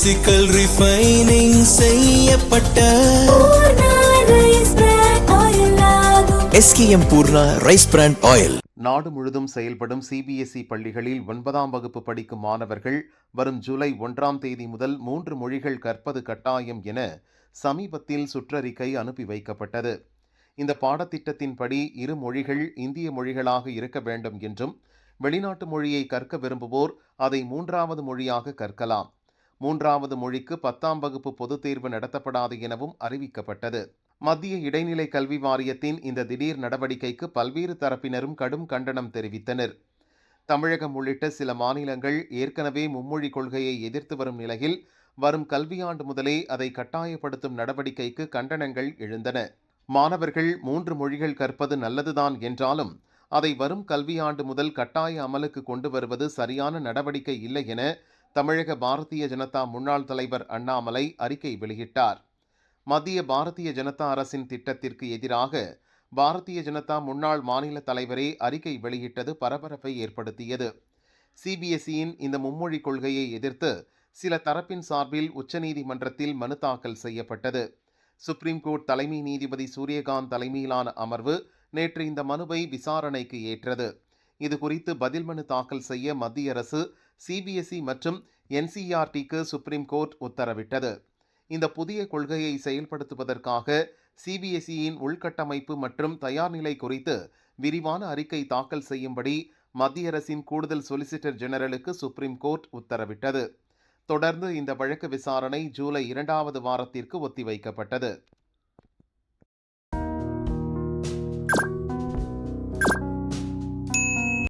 Physical refining செய்யப்பட்ட SKM Poorna rice brand oil. நாடு முழுதும் செயல்படும் CBSE பள்ளிகளில் 9ஆம் வகுப்பு படிக்கும் மாணவர்கள் வரும் ஜூலை 1ஆம் தேதி முதல் 3 மொழிகள் கற்பது கட்டாயம் என சமீபத்தில் சுற்றறிக்கை அனுப்பி வைக்கப்பட்டது. இந்த பாடத்திட்டத்தின்படி 2 மொழிகள் இந்திய மொழிகளாக இருக்க வேண்டும் என்றும், வெளிநாட்டு மொழியை கற்க விரும்புவோர் அதை 3வது மொழியாக கற்கலாம். 3வது மொழிக்கு 10ஆம் வகுப்பு பொதுத் தேர்வு நடத்தப்படாது எனவும் அறிவிக்கப்பட்டது. மத்திய இடைநிலை கல்வி வாரியத்தின் இந்த திடீர் நடவடிக்கைக்கு பல்வேறு தரப்பினரும் கடும் கண்டனம் தெரிவித்தனர். தமிழகம் உள்ளிட்ட சில மாநிலங்கள் ஏற்கனவே மும்மொழி கொள்கையை எதிர்த்து வரும் நிலையில் வரும் கல்வியாண்டு முதலே அதை கட்டாயப்படுத்தும் நடவடிக்கைக்கு கண்டனங்கள் எழுந்தன. மாணவர்கள் 3 மொழிகள் கற்பது நல்லதுதான் என்றாலும் அதை வரும் கல்வியாண்டு முதல் கட்டாய அமலுக்கு கொண்டு வருவது சரியான நடவடிக்கை இல்லை என தமிழக பாரதிய ஜனதா முன்னாள் தலைவர் அண்ணாமலை அறிக்கை வெளியிட்டார். மத்திய பாரதிய ஜனதா அரசின் திட்டத்திற்கு எதிராக பாரதிய ஜனதா முன்னாள் மாநில தலைவரே அறிக்கை வெளியிட்டது பரபரப்பை ஏற்படுத்தியது. CBSEயின் இந்த மும்மொழி கொள்கையை எதிர்த்து சில தரப்பின் சார்பில் உச்சநீதிமன்றத்தில் மனு தாக்கல் செய்யப்பட்டது. சுப்ரீம் கோர்ட் தலைமை நீதிபதி சூரியகாந்த் தலைமையிலான அமர்வு நேற்று இந்த மனுவை விசாரணைக்கு ஏற்றது. இதுகுறித்து பதில் மனு தாக்கல் செய்ய மத்திய அரசு CBSE மற்றும் NCERTக்கு சுப்ரீம் கோர்ட் உத்தரவிட்டது. இந்த புதிய கொள்கையை செயல்படுத்துவதற்காக CBSEயின் உள்கட்டமைப்பு மற்றும் தயார்நிலை குறித்து விரிவான அறிக்கை தாக்கல் செய்யும்படி மத்திய அரசின் கூடுதல் சொலிசிட்டர் ஜெனரலுக்கு சுப்ரீம் கோர்ட் உத்தரவிட்டது. தொடர்ந்து இந்த வழக்கு விசாரணை ஜூலை 2வது வாரத்திற்கு ஒத்திவைக்கப்பட்டது.